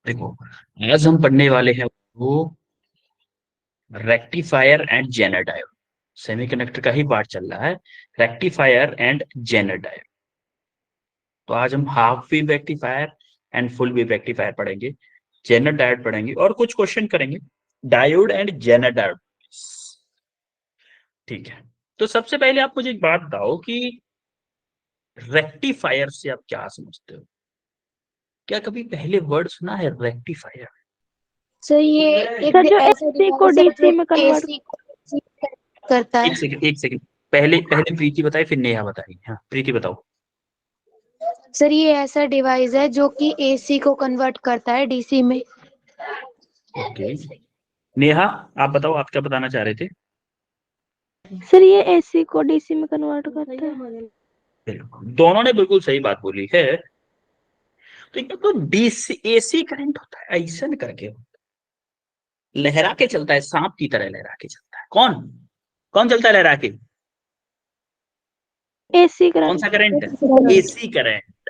देखो, आज हम पढ़ने वाले हैं वो rectifier and zener diode. Semiconductor का ही पार्ट चल रहा है, रेक्टिफायर एंड जेनर डायोड। तो आज हम half wave rectifier and full wave rectifier पढ़ेंगे, जेनर डायोड पढ़ेंगे और कुछ क्वेश्चन करेंगे डायोड एंड जेनर डायोड। ठीक है, तो सबसे पहले आप मुझे एक बात बताओ कि रेक्टिफायर से आप क्या समझते हो? क्या कभी पहले वर्ड सुना है रेक्टिफायर? सर ये एक सर जो ऐसा एसी को डिवाइस है जो डीसी में कन्वर्ट एसी को DC करता है। एक सेकंड, पहले पहले प्रीति बताए फिर नेहा बताएगी। हाँ प्रीति बताओ। सर ये ऐसा डिवाइस है जो कि एसी को कन्वर्ट करता है डीसी में। ओके, नेहा आप बताओ, आप क्या बताना चाह रहे थे? सर ये एसी को डीसी में कन्वर्ट करता है। बिल्कुल, दोनों ने बिल्कुल सही बात बोली है। तो ये तो डीसी एसी करंट होता है, ऐसा करके लहरा के चलता है, सांप की तरह लहरा के चलता है। कौन कौन चलता है लहरा के? एसी कौन सा current? Current. AC current.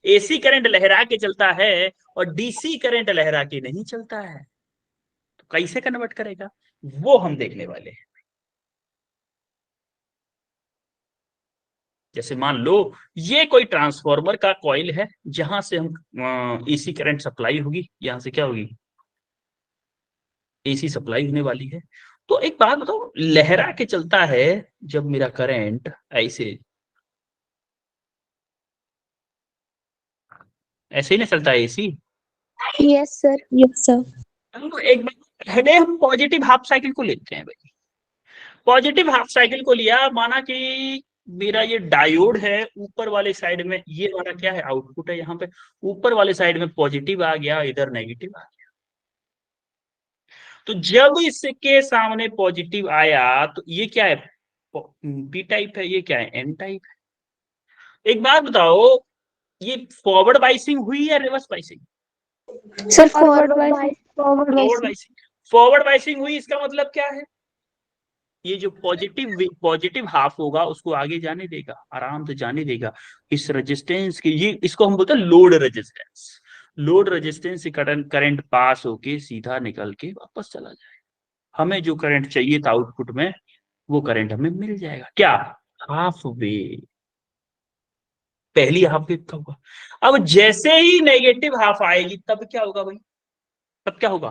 AC current लहरा के चलता है और डीसी करंट लहरा के नहीं चलता है। तो कैसे कन्वर्ट करेगा वो हम देखने वाले हैं। जैसे मान लो ये कोई ट्रांसफार्मर का कॉइल है जहां से हम एसी करंट सप्लाई होगी, यहां से क्या होगी? एसी सप्लाई होने वाली है। तो एक बात बताओ, लहरा के चलता है जब मेरा करंट ऐसे ऐसे ही ना चलता है एसी। Yes sir. तो एक बार पहले हम पॉजिटिव हाफ साइकिल को लेते हैं भाई। पॉजिटिव हाफ साइकिल को लिया, माना कि मेरा ये डायोड है, ऊपर वाले साइड में ये वाला क्या है? आउटपुट है। यहाँ पे ऊपर वाले साइड में पॉजिटिव आ गया, इधर नेगेटिव आ गया। तो जब इसके सामने पॉजिटिव आया तो ये क्या है? पी टाइप है। ये क्या है? एन टाइप है। एक बात बताओ, ये फॉरवर्ड बाइसिंग हुई या reverse biasing? Sir forward biasing. Forward biasing. Forward biasing हुई, इसका मतलब क्या है? ये जो पॉजिटिव हाफ होगा उसको आगे जाने देगा, आराम से जाने देगा। इस रेजिस्टेंस की, ये इसको हम बोलते हैं लोड रेजिस्टेंस। लोड रेजिस्टेंस से करंट पास होके सीधा निकल के वापस चला जाए। हमें जो करंट चाहिए था आउटपुट में, वो करंट हमें मिल जाएगा। क्या? Half wave. पहली हाफ वेव का होगा। अब जैसे ही नेगेटिव हाफ आएगी तब क्या होगा भाई? तब क्या होगा?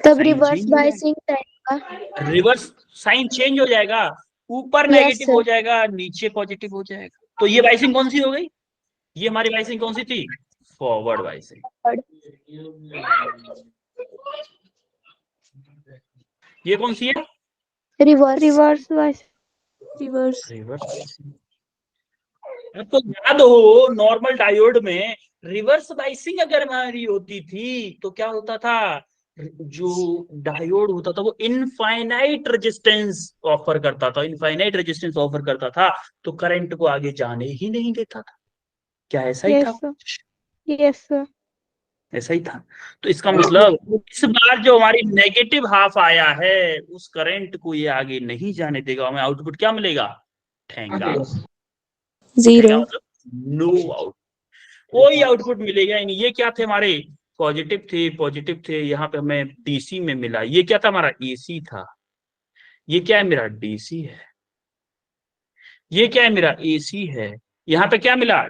तब साइन रिवर्स चेंज हो बाइसिंग जाएगा। टाइप का। रिवर्स साइन चेंज हो जाएगा। ऊपर यस नेगेटिव हो सर। जाएगा, नीचे पॉजिटिव हो जाएगा। तो ये बाइसिंग कौन सी हो गई? ये हमारी बाइसिंग कौन सी थी? Forward biasing. ये कौन सी है? Reverse. Reverse reverse. Reverse biasing. आपको याद हो नॉर्मल डायोड में रिवर्स बाइसिंग अगर हमारी होती थी तो क्या होता था? जो डायोड होता था वो इनफाइनाइट रेजिस्टेंस ऑफर करता था। इनफाइनाइट रेजिस्टेंस ऑफर करता था तो करंट को आगे जाने ही नहीं देता था। क्या ऐसा ही था? Yes sir. Yes sir. ऐसा ही था। तो इसका मतलब इस बार जो हमारी नेगेटिव हाफ आया है उस करंट को ये आगे नहीं जाने देगा। हमें आउटपुट क्या मिलेगा? ठेंगा। जीरो। ठेंगा मतलब नो आउट, कोई आउटपुट मिलेगा ही नहीं। ये क्या थे हमारे? पॉजिटिव थे। यहाँ पे हमें डीसी में मिला। ये क्या था? हमारा एसी था। ये क्या है? मेरा डीसी है। ये क्या है? मेरा एसी है। यहाँ पे क्या मिला?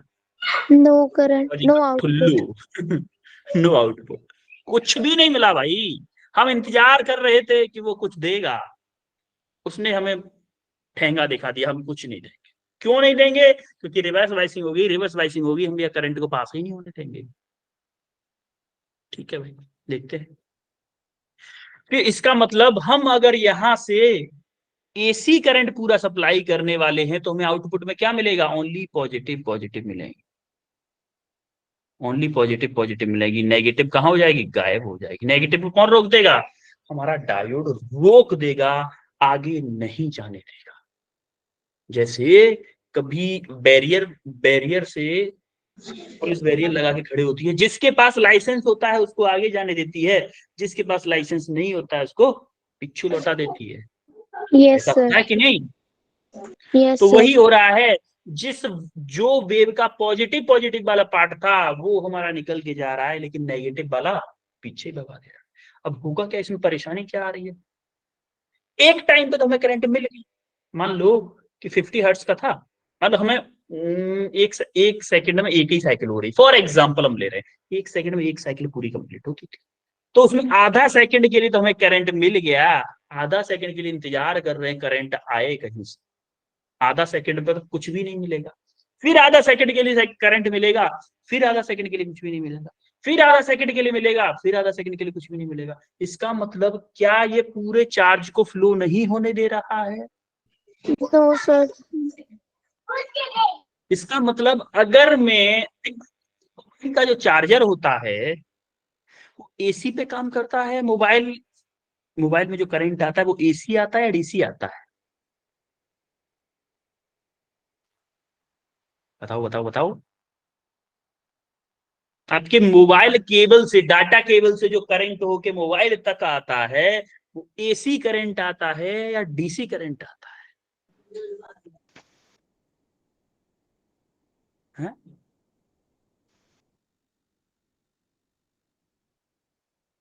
No current, no output. ठुल्लू। No output. कुछ भी नहीं मिला भाई। हम इंतजार कर रहे थे कि वो कुछ देगा, उसने हमें ठेंगा दिखा दिया। हम कुछ नहीं देंगे। क्यों नहीं देंगे? क्योंकि रिवर्स बाइसिंग होगी। रिवर्स बाइसिंग होगी, हम ये करंट को पास ही नहीं होने देंगे। ठीक है भाई, देखते हैं। फिर इसका मतलब हम अगर यहां से एसी करंट पूरा सप्लाई करने वाले हैं तो हमें आउटपुट में क्या मिलेगा? ओनली पॉजिटिव पॉजिटिव मिलेंगे। ओनली पॉजिटिव पॉजिटिव मिलेगी। नेगेटिव कहां हो जाएगी? गायब हो जाएगी। नेगेटिव को कौन रोक देगा? हमारा डायोड रोक देगा, आगे नहीं जाने देगा। जैसे कभी बैरियर बैरियर से पुलिस बैरियर लगा के खड़े होती है, जिसके पास लाइसेंस होता है उसको आगे जाने देती है, जिसके पास लाइसेंस नहीं होता है उसको पीछू लौटा देती है। यस ऐसा होता सर। है कि नहीं? यस तो सर। वही हो रहा है। जिस जो वेव का पॉजिटिव पॉजिटिव वाला पार्ट था वो हमारा निकल के जा रहा है, लेकिन नेगेटिव वाला पीछे भगा दे रहा है। अब होगा क्या, इसमें परेशानी क्या आ रही है, एक टाइम पे तो हमें करंट मिल गई, मान लो कि 50 हर्ट्ज का था, मतलब हमें एक सेकंड में एक ही साइकिल हो रही, फॉर एग्जांपल हम ले रहे हैं, एक सेकंड में एक साइकिल पूरी कंप्लीट होती थी, तो उसमें आधा सेकंड के लिए तो हमें करंट मिल गया, आधा सेकंड के लिए इंतजार कर रहे हैं करंट आए कहीं से, आधा सेकंड पे तो कुछ भी नहीं मिलेगा, फिर आधा सेकंड के लिए करंट मिलेगा, फिर आधा सेकंड के लिए कुछ भी नहीं मिलेगा, फिर आधा सेकंड के लिए मिलेगा, फिर आधा सेकंड के लिए कुछ भी नहीं मिलेगा। इसका मतलब क्या ये पूरे चार्ज को फ्लो नहीं होने दे रहा है? तो सर इसका मतलब अगर मैं का जो चार्जर होता है वो एसी पे काम करता है, मोबाइल मोबाइल में जो करंट आता है वो एसी आता है या डीसी आता है? बताओ बताओ बताओ। आपके मोबाइल केबल से, डाटा केबल से जो करंट होके मोबाइल तक आता है वो एसी करंट आता है या डीसी करंट आता है?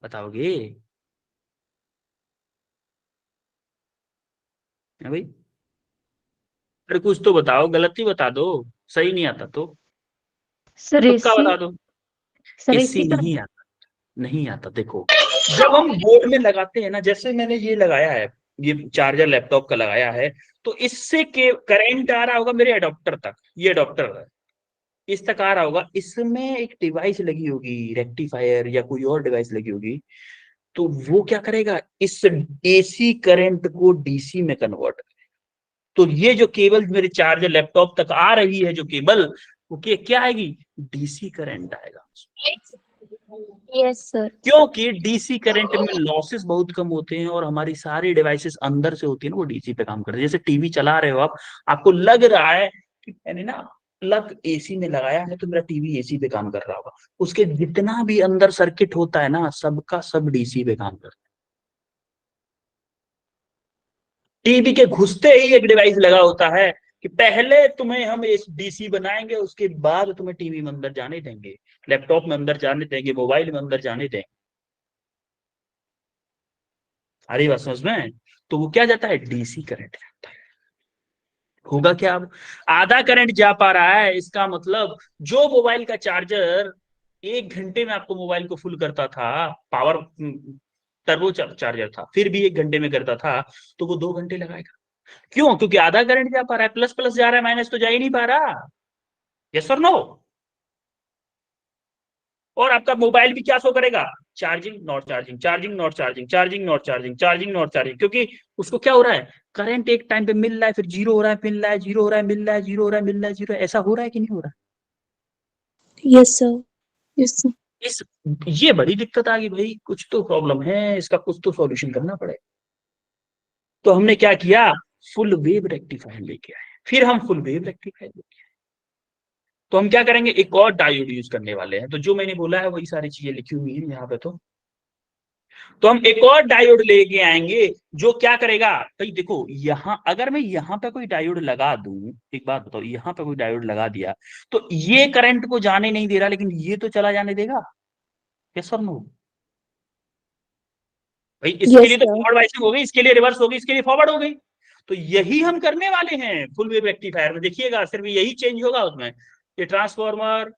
बताओगे? है भाई, अरे कुछ तो बताओ, गलती बता दो, सही नहीं आता तो सर तुक्का एसी, बता दो। सर एसी एसी का। नहीं आता, नहीं आता। देखो जब हम बोर्ड में लगाते हैं ना, जैसे मैंने ये लगाया है, ये चार्जर लैपटॉप का लगाया है, तो इससे के करंट आ रहा होगा मेरे अडॉप्टर तक, ये अडॉप्टर है, इस तक आ रहा होगा, इसमें एक डिवाइस लगी होगी, रेक्टिफायर या कोई और डिवाइस लगी होगी, तो वो क्या करेगा, इस एसी करंट को डीसी में कन्वर्ट। तो ये जो केबल मेरे चार्जर लैपटॉप तक आ रही है, जो केबल, वो क्या आएगी, डीसी करंट आएगा। Yes sir. क्योंकि डीसी करंट में लॉसेस बहुत कम होते हैं और हमारी सारी डिवाइसेस अंदर से होती है ना, वो डीसी पे काम करते हैं। जैसे टीवी चला रहे हो आप, आपको लग रहा है कि मैंने ना प्लग एसी में लगाया है तो मेरा टीवी एसी पे काम कर रहा होगा, उसके जितना भी अंदर सर्किट होता है ना, सबका सब डीसी पे काम करता है। टीवी के घुसते ही एक डिवाइस लगा होता है कि पहले तुम्हें हम इस डीसी बनाएंगे, उसके बाद तुम्हें टीवी में अंदर जाने देंगे, लैपटॉप में अंदर जाने देंगे, मोबाइल में अंदर जाने देंगे। आ रही बात समझ में? तो वो क्या जाता है, डीसी करंट जाता है। होगा क्या, अब आधा करंट जा पा रहा है, इसका मतलब जो मोबाइल का चार्जर 1 घंटे में आपको मोबाइल को फुल करता था, पावर टर्बो चार्जर था, फिर भी 1 घंटे में करता था, तो वो 2 घंटे लगाएगा। क्यों? क्योंकि आधा करंट जा पा रहा है, प्लस प्लस जा रहा है, माइनस तो जा ही नहीं पा रहा। यस और नो? और आपका मोबाइल भी क्या शो करेगा, charging not charging, charging not charging, charging not charging, charging not charging, क्योंकि उसको क्या हो रहा है, करंट एक टाइम पे मिल रहा है, फिर जीरो हो रहा है, मिल रहा है, जीरो हो रहा है, मिल रहा है, जीरो हो रहा है, मिल रहा है, जीरो, ऐसा हो रहा है कि नहीं हो रहा यस सर, यस सर। है? इस ये बड़ी दिक्कत आ गई भाई, कुछ तो प्रॉब्लम है, इसका कुछ तो सॉल्यूशन करना पड़ेगा। तो हमने क्या किया, फुल वेव रेक्टिफायर लेके आए, फिर हम फुल वेव रेक्टिफायर लेके आए। तो हम क्या करेंगे, एक और डायोड यूज करने वाले हैं, तो जो मैंने बोला है वही सारी चीजें लिखी हुई है यहाँ पे। तो हम एक और डायोड लेके आएंगे जो क्या करेगा, भाई देखो यहां अगर मैं यहाँ पे कोई डायोड लगा दूं, एक बात बताओ, यहाँ पे कोई डायोड लगा दिया तो ये करंट को जाने नहीं दे रहा, लेकिन ये तो चला जाने देगा, यस और नो? भाई इसके यस लिए तो सर। फॉरवर्ड वाइसिंग हो गई, इसके लिए रिवर्स हो गई, इसके लिए फॉरवर्ड हो गई। तो यही हम करने वाले हैं फुल वेव रेक्टिफायर में, देखिएगा सिर्फ यही चेंज होगा उसमें, ये ट्रांसफॉर्मर,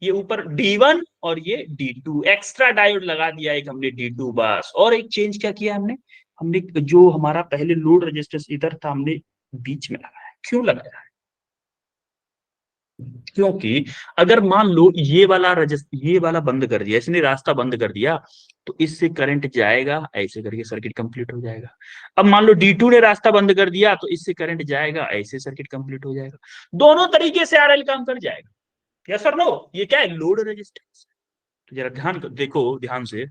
ये ऊपर D1 और ये D2, एक्स्ट्रा डायोड लगा दिया एक हमने D2 बस। और एक चेंज क्या किया हमने, हमने जो हमारा पहले लोड रेजिस्टेंस इधर था, हमने बीच में लगाया। क्यों लगाया है? क्योंकि अगर मान लो ये वाला बंद कर दिया, इसने रास्ता बंद कर दिया, तो इससे करंट जाएगा, ऐसे करके सर्किट कंप्लीट हो जाएगा। अब मान लो D2 ने रास्ता बंद कर दिया, तो इससे करंट जाएगा, ऐसे सर्किट कंप्लीट हो जाएगा। दोनों तरीके से RL काम कर जाएगा। यस और नो? ये क्या है, लोड रेजिस्टेंस। तो जरा देखो ध्यान से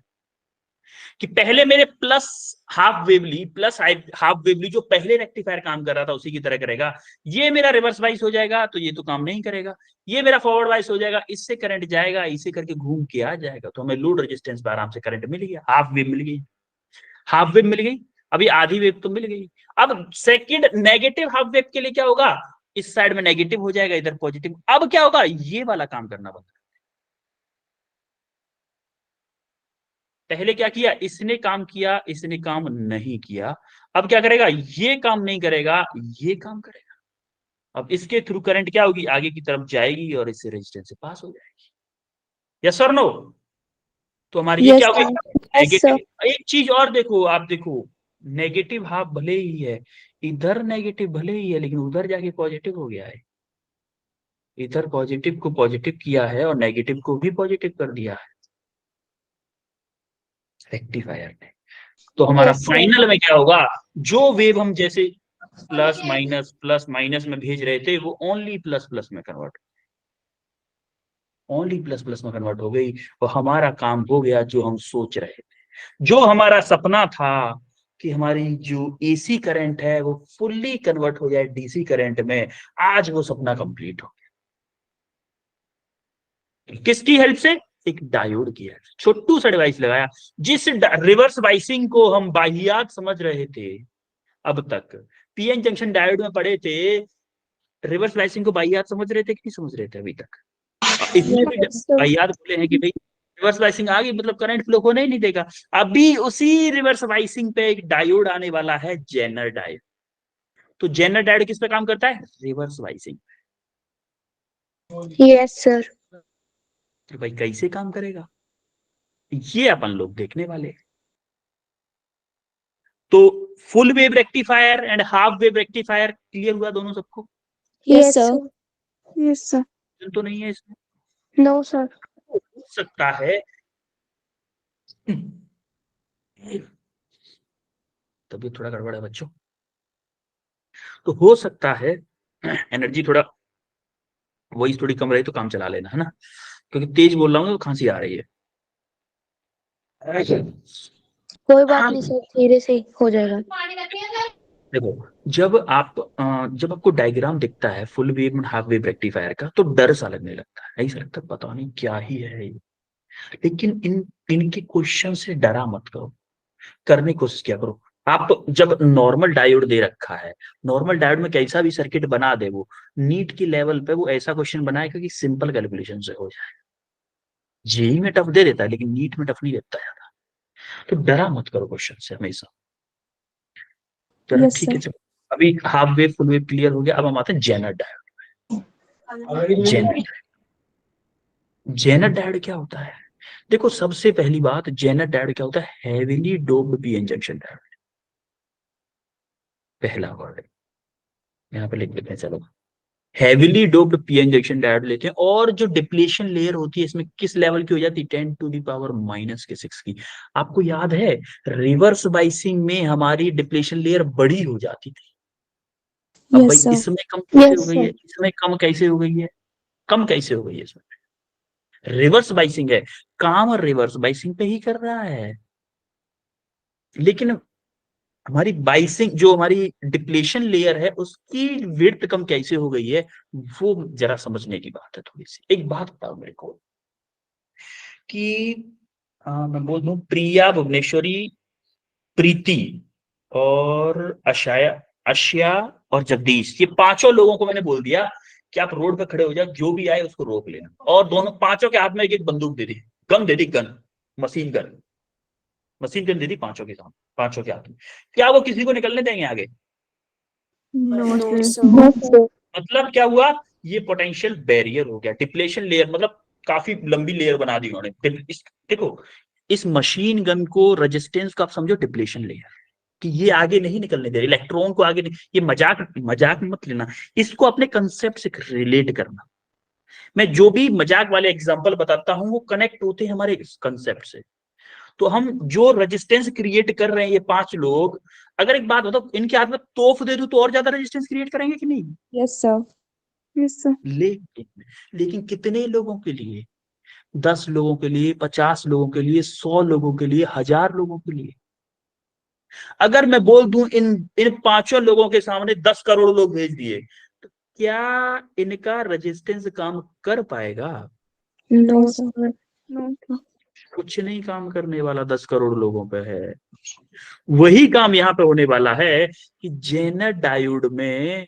कि पहले मेरे प्लस हाफ वेवली जो पहले रेक्टिफायर काम कर रहा था उसी की तरह करेगा, ये मेरा रिवर्स वाइस हो जाएगा तो ये तो काम नहीं करेगा, ये मेरा फॉरवर्ड वाइस हो जाएगा, इससे करंट जाएगा, इसे करके घूम के आ जाएगा, तो हमें लोड रेजिस्टेंस पर आराम से करंट मिल गया, हाफ वेव मिल गई, हाफ वेव मिल गई। अभी आधी वेव तो मिल गई। अब सेकंड नेगेटिव हाफ वेव के लिए क्या होगा, इस साइड में नेगेटिव हो जाएगा, इधर पॉजिटिव। अब क्या होगा, ये वाला काम करना बंद। पहले क्या किया, इसने काम किया, इसने काम नहीं किया। अब क्या करेगा, ये काम नहीं करेगा, ये काम करेगा। अब इसके थ्रू करंट क्या होगी, आगे की तरफ जाएगी और इससे रेजिस्टेंस से पास हो जाएगी। यस और नो? तो हमारी ये Yes, क्या हो गई, sir. Yes sir. नेगेटिव। एक चीज और देखो, आप देखो, नेगेटिव हाफ भले ही है, इधर नेगेटिव भले ही है, लेकिन उधर जाके पॉजिटिव हो गया है। इधर पॉजिटिव को पॉजिटिव किया है और नेगेटिव को भी पॉजिटिव कर दिया है रेक्टिफायर ने। तो हमारा Yes, sir. फाइनल में क्या होगा, जो वेव हम जैसे प्लस माइनस में भेज रहे थे, वो ओनली प्लस प्लस में कन्वर्ट, ओनली प्लस प्लस में कन्वर्ट हो गई। और हमारा काम हो गया जो हम सोच रहे थे, जो हमारा सपना था कि हमारी जो एसी करंट है वो फुल्ली कन्वर्ट हो जाए डीसी करंट में, आज वो सपना कंप्लीट हो गया। किसकी हेल्प से, एक डायोड की हेल्प से। छोटू सा डिवाइस लगाया। जिस रिवर्स बाइसिंग को हम बाहियात समझ रहे थे अब तक, पीएन जंक्शन डायोड में पढ़े थे, रिवर्स बाइसिंग को बाहियात समझ रहे थे कि नहीं समझ रहे थे अभी तक? इतने भी Yes, sir. बाहियात बोले हैं कि भाई रिवर्स बाइसिंग आ गई मतलब करंट फ्लो होने ही नहीं देगा। अभी उसी रिवर्स बाइसिंग पे एक डायोड आने वाला है, जेनर डायोड। तो जेनर डायोड किस पे काम करता है, रिवर्स बाइसिंग। Yes, sir. तो भाई कैसे काम करेगा, ये अपन लोग देखने वाले हैं। तो full wave rectifier and half wave rectifier clear हुआ दोनों सबको? Yes, sir. Yes, sir. तो नहीं है इसमें? No, sir. हो सकता है तभी थोड़ा गड़बड़ है बच्चों। तो हो सकता है एनर्जी थोड़ा वॉइस थोड़ी कम रही तो काम चला लेना, है ना, क्योंकि तेज बोल रहा हूँ तो खांसी आ रही है। कोई बात हाँ नहीं सर, धीरे से हो जाएगा। देखो, जब आपको डायग्राम दिखता है full wave and half wave rectifier का, तो डर सा लगने लगता है, ऐसा लगता है पता नहीं क्या ही है ये। लेकिन इनके क्वेश्चन से डरा मत करो, करने की कोशिश किया करो। आप जब नॉर्मल डायोड दे रखा है, नॉर्मल डायोड में कैसा भी सर्किट बना दे, वो नीट की लेवल पे वो ऐसा क्वेश्चन बनाए क्योंकि सिंपल कैलकुलेशन से हो जाए। जेई में टफ दे देता है लेकिन नीट में टफ नहीं देता ज्यादा। तो डरा मत करो क्वेश्चन से हमेशा। चलो Yes, ठीक है, sir. चलो अभी half wave full wave clear हो गया। अब हम आते हैं जेनर डायोड। जेनर डायोड क्या होता है, देखो सबसे पहली बात, जेनर डायोड क्या होता है, heavily doped PN junction diode. पहला वर्ड यहाँ पे लिख लेते हैं, चलो heavily doped PN junction diode लेते हैं। और जो डिप्लीशन लेयर होती है इसमें किस लेवल की हो जाती है, 10⁻⁻�6 की। आपको याद है रिवर्स बाइसिंग में हमारी डिप्लीशन लेयर बड़ी हो जाती थी। अब Yes, भाई sir. इसमें कम कैसे Yes, हो गई sir. है, इसमें कम कैसे हो गई है, कम कैसे हो गई है इसमें? रिवर्स बाइसिंग है, काम रिवर्स बाइसिंग पे ही कर रहा है, लेकिन हमारी बाइसिंग जो हमारी डिप्लेशन लेयर है उसकी विड्थ कम कैसे हो गई है, वो जरा समझने की बात है थोड़ी सी। एक बात बताओ मेरे को कि मैं बोल दूं, प्रिया, भुवनेश्वरी, प्रीति और अशाया, अश्या और जगदीश, ये पांचों लोगों को मैंने बोल दिया कि आप रोड पे खड़े हो जाओ, जो भी आए उसको रोक लेना। और दोनों पांचों के हाथ में एक एक बंदूक दे दी, गन दे दी, gun, machine gun, machine gun दे दी पांचों के सामने, पांचों के हाथ में। क्या वो किसी को निकलने देंगे आगे? No, No, sir. sir. No, sir. मतलब क्या हुआ, ये पोटेंशियल बैरियर हो गया, डिप्लेशन लेयर, मतलब काफी लंबी लेयर बना दी उन्होंने। देखो इस मशीन गन को, रेजिस्टेंस को आप समझो डिप्लेशन लेयर, कि ये आगे नहीं निकलने दे रही, इलेक्ट्रॉन को आगे नहीं। ये मजाक मजाक मत लेना, इसको अपने कंसेप्ट से रिलेट करना। मैं जो भी मजाक वाले एग्जांपल बताता हूं वो कनेक्ट होते हैं हमारे कंसेप्ट से। तो हम जो रेजिस्टेंस क्रिएट कर रहे हैं ये पांच लोग, अगर एक बात बताओ, इनके हाथ में तोप दे दूं तो और ज्यादा रेजिस्टेंस क्रिएट करेंगे कि नहीं? Yes, sir. Yes, sir. लेकिन कितने लोगों के लिए, 10 लोगों के लिए, 50 लोगों के लिए, 100 लोगों के लिए, 1000 लोगों के लिए? अगर मैं बोल दूं इन इन पांचों लोगों के सामने 10 करोड़ लोग भेज दिए, तो क्या इनका रेजिस्टेंस काम कर पाएगा? No, No, sir. sir. No, sir. कुछ नहीं काम करने वाला, 10 करोड़ लोगों पे है। वही काम यहाँ पे होने वाला है कि जेनर डायोड में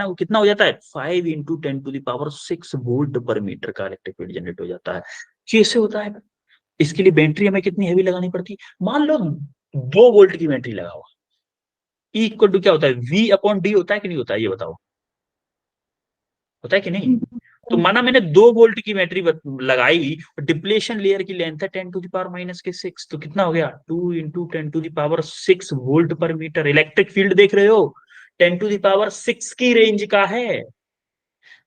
ना, वो कितना हो जाता है 5 इंटू 10⁶ वोल्ट पर मीटर का इलेक्ट्रिक फील्ड जनरेट हो जाता है। कैसे होता है? इसके लिए बैटरी हमें कितनी हैवी लगानी पड़ती है? मान लो 2 वोल्ट की बैटरी लगा हुआ, ई इक्वल टू क्या होता है, V अपॉन डी होता है कि नहीं होता है, ये बताओ, होता है कि नहीं? तो माना मैंने 2 वोल्ट की बैटरी लगाई और डिप्लेशन लेयर की लेंथ है 10⁻⁶, तो कितना हो गया 2 इंटू 10⁶ वोल्ट पर मीटर। इलेक्ट्रिक फील्ड देख रहे हो 10⁶ की रेंज का है।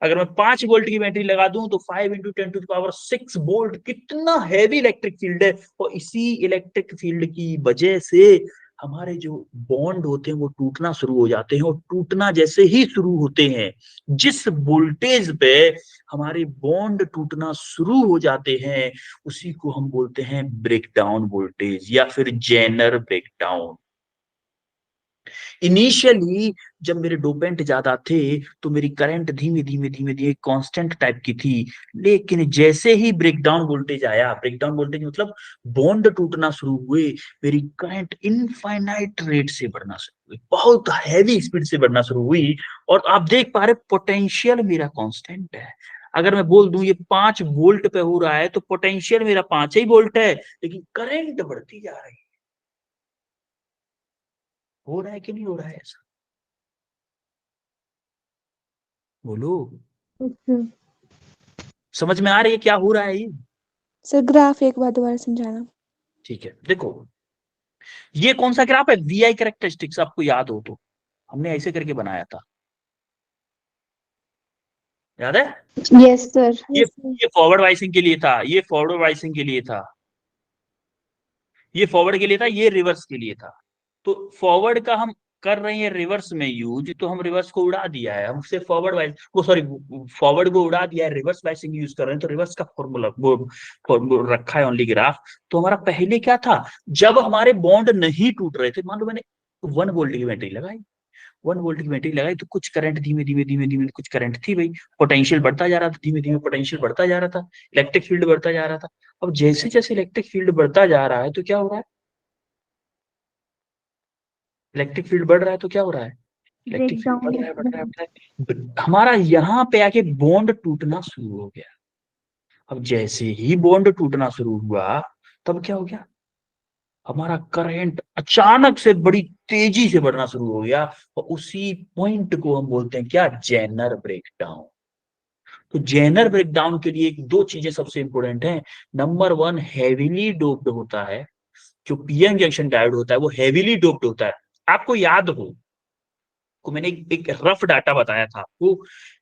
अगर मैं 5 वोल्ट की बैटरी लगा दूं तो 5 इंटू 10⁶ वोल्ट, कितना हैवी इलेक्ट्रिक फील्ड है। और इसी इलेक्ट्रिक फील्ड की वजह से हमारे जो बॉन्ड होते हैं वो टूटना शुरू हो जाते हैं, और टूटना जैसे ही शुरू होते हैं, जिस वोल्टेज पे हमारे बॉन्ड टूटना शुरू हो जाते हैं, उसी को हम बोलते हैं ब्रेकडाउन वोल्टेज या फिर जेनर ब्रेकडाउन। इनिशियली जब मेरे डोपेंट ज्यादा थे तो मेरी करंट धीमे धीमे धीमे धीमे कांस्टेंट टाइप की थी, लेकिन जैसे ही ब्रेकडाउन वोल्टेज आया, ब्रेकडाउन वोल्टेज मतलब बॉन्ड टूटना शुरू हुए, मेरी करंट इनफाइनाइट रेट से बढ़ना शुरू हुई, बहुत हैवी स्पीड से बढ़ना शुरू हुई। और आप देख पा रहे पोटेंशियल मेरा कांस्टेंट है। अगर मैं बोल दूं ये 5 वोल्ट पे हो रहा है तो पोटेंशियल मेरा 5 ही वोल्ट है, लेकिन करंट बढ़ती जा रही है। हो रहा है कि नहीं हो रहा है ऐसा? बोलो, समझ में आ रही है क्या हो रहा है ये? सर ग्राफ एक बार दोबारा समझाना। ठीक है, देखो ये कौन सा ग्राफ है, VI कैरेक्टरिस्टिक्स, आपको याद हो तो हमने ऐसे करके बनाया था, याद है? Yes sir. ये फॉरवर्ड वाइसिंग के लिए था, ये फॉरवर्ड वाइसिंग के लिए था, ये फॉरवर्ड के लिए था, ये रिवर्स के लिए था। तो फॉरवर्ड का हम कर रहे हैं रिवर्स में यूज, तो हम रिवर्स को उड़ा दिया है, हम सिर्फ फॉरवर्ड वाइस वो सॉरी फॉरवर्ड को उड़ा दिया है, रिवर्स वाइसिंग यूज कर रहे हैं, तो रिवर्स का फॉर्मूला वो रखा है ओनली ग्राफ। तो हमारा पहले क्या था, जब हमारे बॉन्ड नहीं टूट रहे थे, मान लो मैंने 1 वोल्ट की बैटरी लगाई, 1 वोल्ट की बैटरी लगाई, तो कुछ करंट धीमे धीमे धीमे धीमे कुछ करंट थी भाई, पोटेंशियल बढ़ता जा रहा था, धीमे धीमे पोटेंशियल बढ़ता जा रहा था, इलेक्ट्रिक फील्ड बढ़ता जा रहा था। अब जैसे जैसे इलेक्ट्रिक फील्ड बढ़ता जा रहा है तो क्या हो रहा है, इलेक्ट्रिक फील्ड बढ़ रहा है तो क्या हो रहा है, इलेक्ट्रिक फील्ड बढ़ रहा है बढ़ रहा है बढ़ रहा है, हमारा यहाँ पे आके बॉन्ड टूटना शुरू हो गया। अब जैसे ही बॉन्ड टूटना शुरू हुआ तब क्या हो गया, हमारा करंट अचानक से बड़ी तेजी से बढ़ना शुरू हो गया, और उसी पॉइंट को हम बोलते हैं क्या, जेनर ब्रेकडाउन। तो जेनर ब्रेकडाउन के लिए 2 चीजें सबसे इंपॉर्टेंट हैं। नंबर 1, हैवीली डोप्ड होता है, जो पीएन जंक्शन डायोड होता है वो हैवीली डोप्ड होता है। आपको याद हो को मैंने एक रफ डाटा बताया था आपको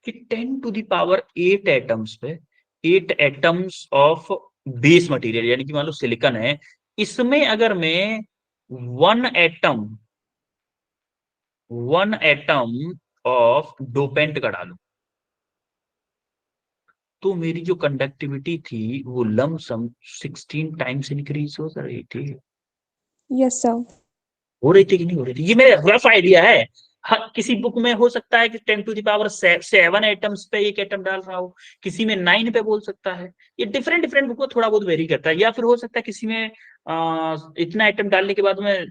कि 10⁸ एटम्स पे 8 एटम्स ऑफ बेस मटेरियल, यानी कि मान लो सिलिकॉन है, इसमें अगर मैं वन एटम ऑफ डोपेंट का डालू तो मेरी जो कंडक्टिविटी थी वो लमसम 16 टाइम्स इंक्रीज हो रही थी। Yes sir. हो रही थी कि नहीं हो रही थी, ये मेरा रफ आइडिया है। किसी बुक में हो सकता है कि 10⁻7 एटम्स पे एक एटम डाल रहा हो, किसी में 9 पे बोल सकता है। ये डिफरेंट डिफरेंट बुक में थोड़ा बहुत वेरी करता है। या फिर हो सकता है किसी में इतना एटम डालने के बाद में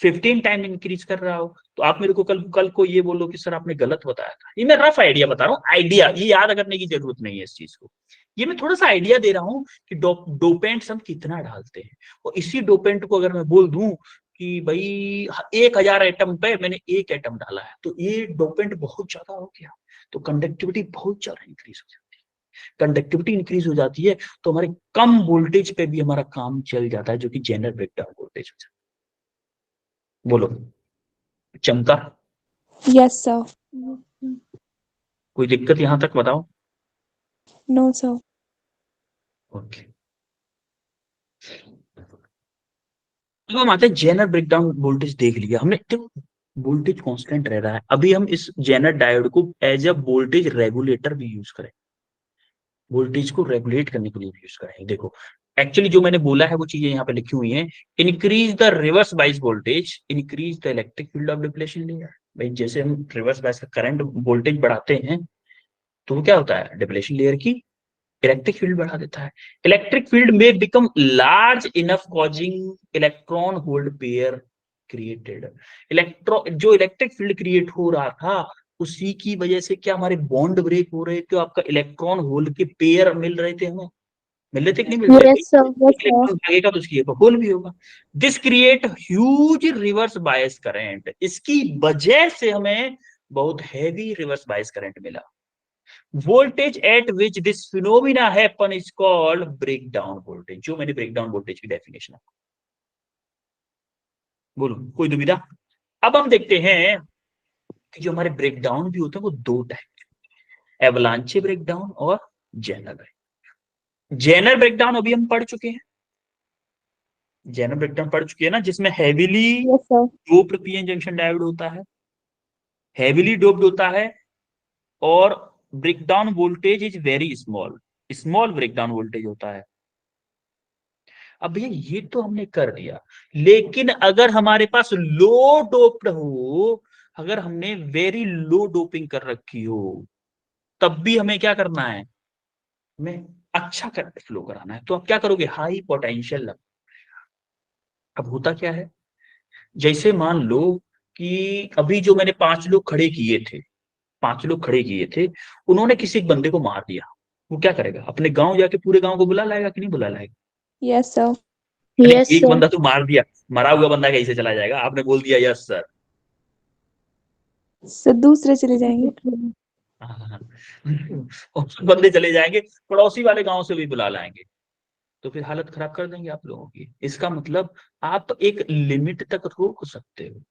15 टाइम इंक्रीज कर रहा हो। तो आप मेरे को कल को ये बोलो कि सर आपने गलत बताया था। ये मैं रफ आइडिया बता रहा हूँ, आइडिया, ये याद करने की जरूरत नहीं है इस चीज को। ये मैं थोड़ा सा आइडिया दे रहा हूँ कि डोपेंट्स हम कितना डालते हैं। और इसी डोपेंट को अगर मैं बोल दूं कि भाई 1000 एटम पे मैंने एक एटम डाला है तो ये डोपेंट बहुत ज्यादा हो गया, तो कंडक्टिविटी बहुत ज्यादा इंक्रीज हो जाती है। कंडक्टिविटी इंक्रीज हो जाती है तो हमारे कम वोल्टेज पे भी हमारा काम चल जाता है, जो कि जेनरल ब्रेकडाउन वोल्टेज हो जाता है। बोलो, चमका? Yes sir. कोई दिक्कत यहां तक बताओ? No sir. ओके, अब हम आते हैं जेनरल ब्रेकडाउन वोल्टेज। देख लिया हमने, देखो वोल्टेज कांस्टेंट रह रहा है। अभी हम इस जेनर डायोड को एज अ वोल्टेज रेगुलेटर भी यूज करें, वोल्टेज को रेगुलेट करने के लिए भी यूज करेंगे। देखो एक्चुअली जो मैंने बोला है वो चीजें यहाँ पे लिखी हुई हैं। Increase the reverse bias voltage, increase the electric field of depletion layer. भाई जैसे हम रिवर्स बाइस का करंट वोल्टेज बढ़ाते हैं तो क्या होता है, डिप्लेशन लेयर की इलेक्ट्रिक फील्ड बढ़ा देता है। इलेक्ट्रिक फील्ड में become large enough causing electron hold pair created. जो इलेक्ट्रिक फील्ड क्रिएट हो रहा था उसी की वजह से क्या हमारे बॉन्ड ब्रेक हो रहे थे, आपका इलेक्ट्रॉन होल के पेयर मिल रहे थे हमें, मिल रहे थे कि नहीं मिल रहे थे? यस सर, यस एक सर। इलेक्ट्रॉन भागेगा तो उसकी होल भी होगा। This create huge reverse bias current, इसकी वजह से हमें बहुत हैवी रिवर्स बायस करंट मिला। Voltage at which this phenomena happen is called breakdown voltage, जो मैंने ब्रेकडाउन वोल्टेज की डेफिनेशन है। बोलो, कोई दुविधा? अब हम देखते हैं कि जो हमारे ब्रेकडाउन भी होते हैं वो दो टाइप के, एवलांचे ब्रेकडाउन और जेनर ब्रेकडाउन। जेनर ब्रेकडाउन अभी हम पढ़ चुके हैं, जेनर ब्रेकडाउन पढ़ चुके हैं ना, जिसमें heavily yes sir. Doped PN junction diode होता है, हैविली डोप्ड होता है, और breakdown voltage is very small, small breakdown voltage होता है। अब भैया ये तो हमने कर दिया, लेकिन अगर हमारे पास लो डोप्ड हो, अगर हमने वेरी लो डोपिंग कर रखी हो, तब भी हमें क्या करना है, हमें अच्छा करंट फ्लो कराना है। तो आप क्या करोगे, हाई पोटेंशियल। अब होता क्या है, जैसे मान लो कि अभी जो मैंने 5 लोग खड़े किए थे, 5 लोग खड़े किए थे, उन्होंने किसी एक बंदे को मार दिया, वो क्या करेगा, अपने गांव जाके पूरे गांव को बुला लाएगा कि नहीं बुला लाएगा? Yes sir. अरे यस एक सर। बंदा तो मार दिया, मरा हुआ बंदा कैसे चला जाएगा? आपने बोल दिया यस सर। सर दूसरे चले जाएंगे। हाँ, और बंदे चले जाएंगे, पड़ोसी वाले गांव से भी बुला लाएंगे, तो फिर हालत खराब कर देंगे आप लोगों की। इसका मतलब आप एक लिमिट तक रोक सकते हो।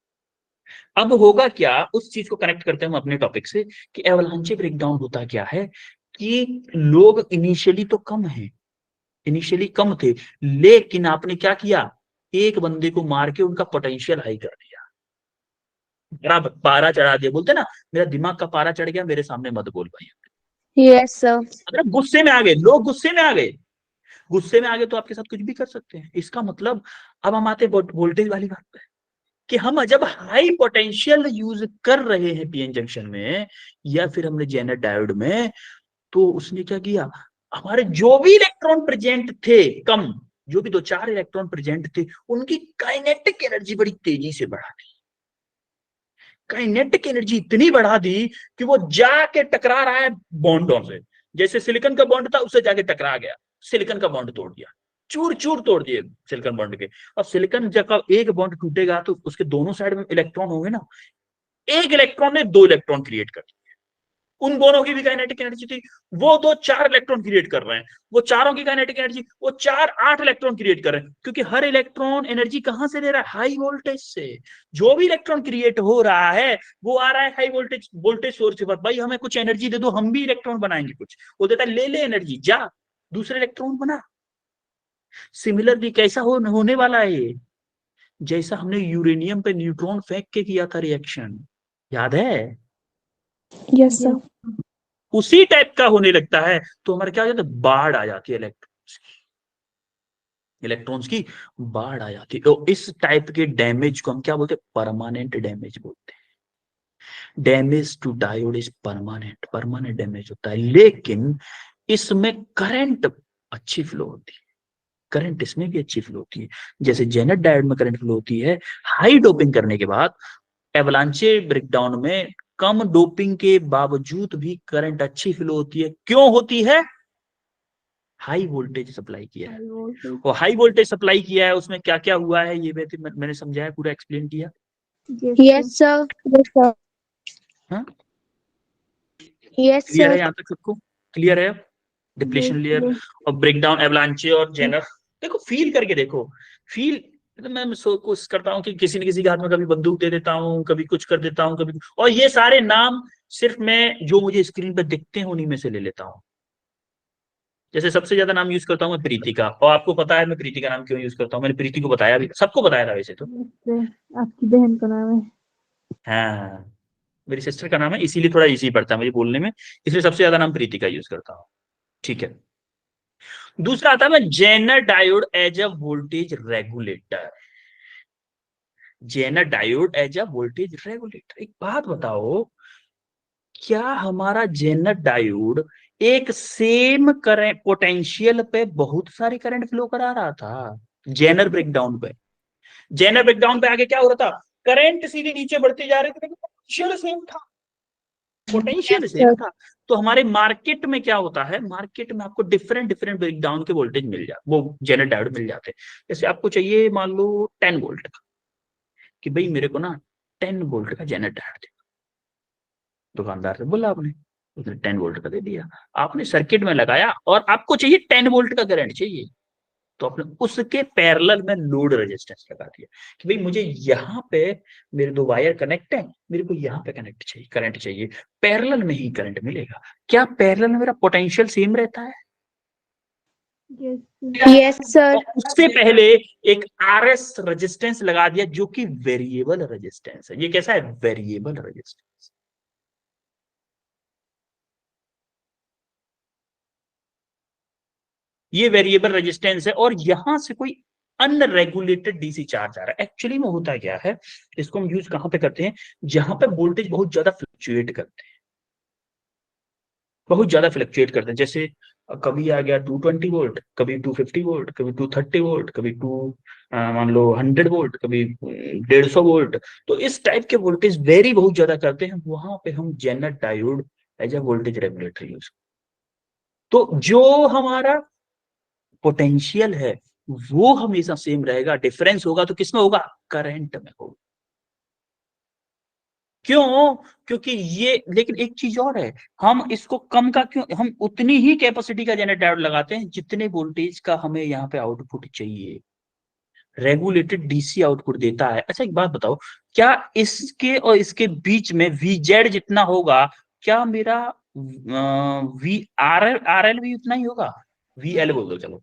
अब होगा क्या, उस चीज को कनेक्ट करते हैं हम अपने टॉपिक से कि एवलांचे ब्रेकडाउन होता क्या है, कि लोग इनिशियली तो कम है, इनिशियली कम थे, लेकिन आपने क्या किया, एक बंदे को मार के उनका पोटेंशियल हाई कर दिया, मेरा पारा चढ़ा दिया। बोलते ना, मेरा दिमाग का पारा चढ़ गया, मेरे सामने मत बोल भाई। Yes sir. अगर गुस्से में आ गए लोग, गुस्से में आ गए, गुस्से में आ गए तो आपके साथ कुछ भी कर सकते हैं। इसका मतलब अब हम आते हैं वोल्टेज वाली बात पे, कि हम जब हाई पोटेंशियल यूज कर रहे हैं पीएन जंक्शन में या फिर हमने जेनर डायोड में, तो उसने क्या किया, हमारे जो भी इलेक्ट्रॉन प्रेजेंट थे कम, जो भी 2-4 इलेक्ट्रॉन प्रेजेंट थे, उनकी काइनेटिक एनर्जी बड़ी तेजी से बढ़ा दी। काइनेटिक एनर्जी इतनी बढ़ा दी कि वो जाके टकरा रहा है बॉन्डों से। जैसे सिलिकॉन का बॉन्ड था, उससे जाके टकरा गया, सिलिकॉन का बॉन्ड तोड़ दिया, चूर चूर तोड़ दिए सिलिकॉन बॉन्ड के। और सिलिकॉन जब एक बॉन्ड टूटेगा तो उसके दोनों साइड में इलेक्ट्रॉन होंगे ना, एक इलेक्ट्रॉन ने 2 इलेक्ट्रॉन क्रिएट कर दिए। उन दोनों की भी काइनेटिक एनर्जी थी, वो 2 4 इलेक्ट्रॉन क्रिएट कर रहे हैं, वो चारों की काइनेटिक एनर्जी, वो 4 8 इलेक्ट्रॉन क्रिएट कर रहे हैं, क्योंकि हर इलेक्ट्रॉन एनर्जी कहां से ले रहा है, हाई वोल्टेज से। जो भी इलेक्ट्रॉन क्रिएट हो रहा है वो आ रहा है हाई वोल्टेज सोर्स के पास। भाई हमें कुछ एनर्जी दे दो, हम भी इलेक्ट्रॉन बनाएंगे कुछ, वो देता है ले ले एनर्जी जा, दूसरे इलेक्ट्रॉन बना। सिमिलरली कैसा होने वाला है ये, जैसा हमने यूरेनियम पे न्यूट्रॉन फेंक के किया था रिएक्शन, याद है? Yes sir. उसी टाइप का होने लगता है। तो हमारे क्या हो जाता है, बाढ़ आ जाती है इलेक्ट्रॉन्स की बाढ़ आ जाती है। तो इस टाइप के डैमेज को हम क्या बोलते हैं, परमानेंट डैमेज बोलते हैं। Damage to diode is permanent, permanent damage होता है। लेकिन इसमें करंट अच्छी फ्लो होती है, करंट इसमें भी अच्छी फ्लो होती है। जैसे जेनेट डायोड में करंट फ्लो होती है हाई डोपिंग करने के बाद, एवलांचे ब्रेकडाउन में कम डोपिंग के बावजूद भी करंट अच्छी फ्लो होती है। क्यों होती है? हाई वोल्टेज सप्लाई किया है। और हाई वोल्टेज सप्लाई किया है, उसमें क्या क्या हुआ है ये मैंने समझाया, पूरा एक्सप्लेन किया। Yes sir. हाँ, यस क्लियर है सर। यहाँ तक सबको? क्लियर है? डिप्लीशन लेयर और ब्रेकडाउन एवलांचे और जेनर, देखो फील करके देखो। फील, तो मैं कोशिश करता हूँ कि किसी न किसी के हाथ में कभी बंदूक दे देता हूँ, कभी कुछ कर देता हूँ, कभी, और ये सारे नाम सिर्फ मैं जो मुझे स्क्रीन पर दिखते हैं उन्हीं में से ले लेता हूँ। जैसे सबसे ज्यादा नाम यूज करता हूँ मैं प्रीति का, और आपको पता है मैं प्रीति का नाम क्यों यूज करता हूँ, मैंने प्रीति को बताया भी, सबको बताया था वैसे तो। आपकी बहन का नाम है। हाँ, मेरी सिस्टर का नाम है, इसीलिए थोड़ा इजी पड़ता है मुझे बोलने में, इसलिए सबसे ज्यादा नाम प्रीति का यूज करता हूँ। ठीक है। दूसरा आता है मैं zener diode as a voltage regulator. Zener diode as a voltage regulator, एक बात बताओ, क्या हमारा जेनर डायोड एक सेम करंट पोटेंशियल पे बहुत सारे करंट फ्लो करा रहा था? जेनर ब्रेकडाउन पे, जेनर ब्रेकडाउन पे आगे क्या हो रहा था, करंट सीधे नीचे बढ़ते जा रहे थे, लेकिन पोटेंशियल सेम था, पोटेंशियल सेम था। तो हमारे मार्केट में क्या होता है, मार्केट में आपको डिफरेंट डिफरेंट ब्रेकडाउन के वोल्टेज मिल जाते, वो जेनर डायोड मिल जाते हैं। जैसे आपको चाहिए मान लो 10 वोल्ट का, कि भाई मेरे को ना 10 वोल्ट का जेनर डायोड दे, दुकानदार से बोला आपने, उसने 10 वोल्ट का दे दिया, आपने सर्किट में लगाया और आपको चाहिए 10 वोल्ट का करंट चाहिए, तो आपने उसके पैरेलल में लोड रेजिस्टेंस लगा दिया कि भाई मुझे यहाँ पे मेरे दो वायर कनेक्ट है, मेरे को यहाँ पे कनेक्ट चाहिए, करंट चाहिए, पैरेलल में ही करंट मिलेगा। क्या पैरेलल में मेरा पोटेंशियल सेम रहता है? Yes sir. और उससे पहले एक आरएस रेजिस्टेंस लगा दिया जो कि वेरिएबल रेजिस्टेंस है। ये कैसा है, वेरिएबल रेजिस्टेंस। ये वेरिएबल रेजिस्टेंस है, और यहां से कोई अनरेगुलेटेड डीसी चार्ज आ रहा है। एक्चुअली में होता क्या है, इसको हम यूज कहां पे करते हैं, जहां पे वोल्टेज बहुत ज्यादा फ्लक्चुएट करते हैं, बहुत ज्यादा फ्लक्चुएट करते हैं। जैसे कभी आ गया 220 वोल्ट, कभी 250 वोल्ट, कभी 230 वोल्ट, कभी मान लो 100 वोल्ट, कभी 150 वोल्ट। तो इस टाइप के वोल्टेज वेरी बहुत ज्यादा करते हैं, वहां पे हम zener diode as a voltage regulator use. तो जो हमारा पोटेंशियल है वो हमेशा सेम रहेगा, डिफरेंस होगा तो किसमें होगा, करंट में होगा। क्यों? क्योंकि ये, लेकिन एक चीज और है, हम इसको कम का क्यों, हम उतनी ही कैपेसिटी का जेनरेटर डायोड लगाते हैं जितने वोल्टेज का हमें यहाँ पे आउटपुट चाहिए। रेगुलेटेड डीसी आउटपुट देता है। अच्छा एक बात बताओ, क्या इसके और इसके बीच में वीजेड जितना होगा, क्या मेरा वी आर एल भी उतना ही होगा? वी एल बोल दो चलो,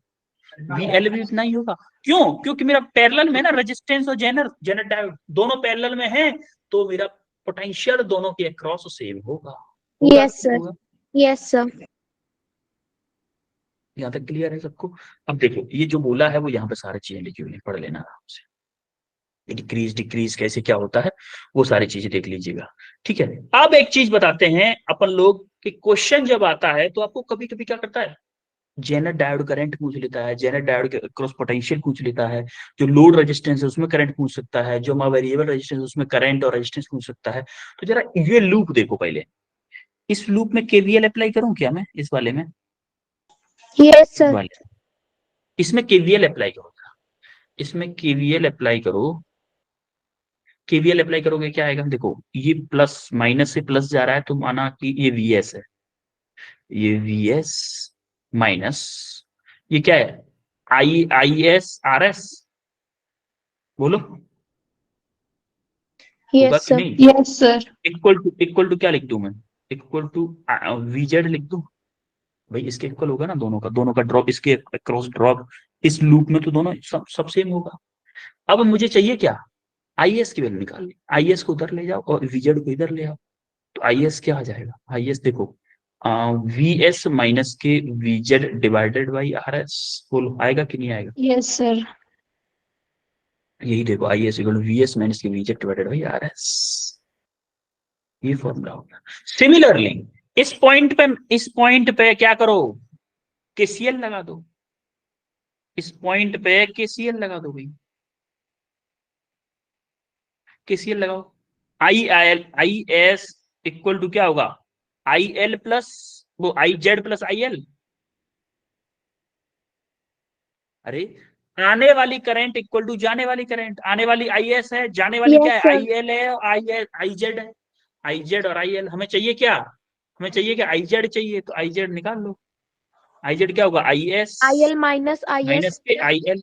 वीएल भी उतना ही होगा। क्यों? क्योंकि मेरा पैरेलल में ना रेजिस्टेंस और जेनर डायोड दोनों पैरेलल में है, तो मेरा पोटेंशियल दोनों के अक्रॉस सेम होगा। होगा यस कि नहीं सर। होगा? Yes sir. यहाँ तक क्लियर है सबको? अब देखो ये जो बोला है वो यहाँ पे सारी चीजें लिखी हुई है, पढ़ लेना आराम से। डिक्रीज डिक्रीज कैसे क्या होता है वो सारी चीजें देख लीजिएगा। ठीक है, अब एक चीज बताते हैं अपन लोग कि क्वेश्चन जब आता है तो आपको कभी कभी क्या करता है, जेनर डायोड करंट पूछ लेता है, जेनर डायोड के क्रॉस पोटेंशियल पूछ लेता है, जो लोड रेजिस्टेंस है उसमें करंट पूछ सकता है, जो हमारा वेरिएबल रेजिस्टेंस है उसमें करंट और रेजिस्टेंस पूछ सकता है। तो जरा ये लूप देखो पहले, इस लूप में केवीएल अप्लाई करूं क्या मैं, इस वाले में, यस इस सर। वाले, इसमें केवीएल अप्लाई करो, इसमें केवीएल अप्लाई करो। केवीएल अप्लाई करोगे क्या आएगा, देखो ये प्लस माइनस से प्लस जा रहा है तो माना कि ये वीएस है, ये वीएस माइनस, ये क्या है, आई एस आर एस, बोलो होगा यस कि सर। नहीं? Yes sir. इक्वल टू क्या लिख दूं मैं, इक्वल टू वीजेड लिख दूं, भाई इसके इक्वल होगा ना, दोनों का ड्रॉप इसके क्रॉस ड्रॉप इस लूप में, तो दोनों सब सेम होगा। अब मुझे चाहिए क्या, आईएस की वैल्यू निकालनी। आईएस को उधर ले जाओ और वीजेड को इधर ले आओ, तो आईएस क्या आ जाएगा, आईएस देखो V S minus K V Z divided by R S, बोलो आएगा कि नहीं आएगा। Yes sir. यही देखो, I S equal V S minus K V Z divided by R S, ये फॉर्मूला होगा। सिमिलरली इस पॉइंट पे क्या करो, केसीएल लगा दो, इस पॉइंट पे केसीएल लगा दो भाई, केसीएल लगाओ। आई एस इक्वल टू क्या होगा, आई एल प्लस वो I Z plus I L. अरे आने वाली करंट इक्वल टू जाने वाली करंट, आने वाली आई एस है, जाने वाली क्या यस है, सर। आई एल है, आई जेड है। आई जेड और आई एल हमें चाहिए क्या, हमें चाहिए क्या, आई जेड चाहिए, तो आई जेड निकाल लो। आई जेड क्या होगा, I S I L minus I S. Minus के आई एल,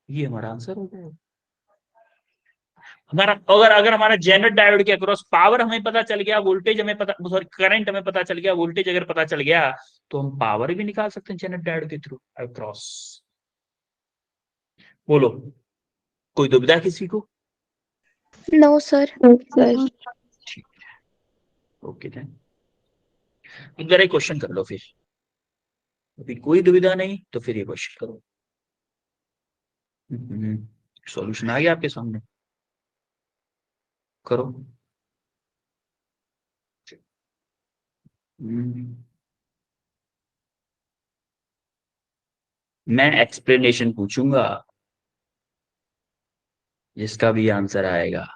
ये हमारा आंसर हो जाएगा। हमारा अगर अगर हमारा जेनरेट डायोड के अक्रॉस पावर हमें पता चल गया, वोल्टेज हमें पता, सॉरी करंट हमें पता चल गया, वोल्टेज अगर पता चल गया, तो हम पावर भी निकाल सकते हैं जेनरेट डायोड के थ्रू अक्रॉस। बोलो कोई दुविधा किसी को। No sir. सर ठीक, ओके देन इधर एक क्वेश्चन कर लो फिर, अभी कोई दुविधा नहीं तो फिर ये क्वेश्चन करो। सॉल्यूशन आ गया आपके सामने, करो। हम्म, मैं एक्सप्लेनेशन पूछूंगा, जिसका भी आंसर आएगा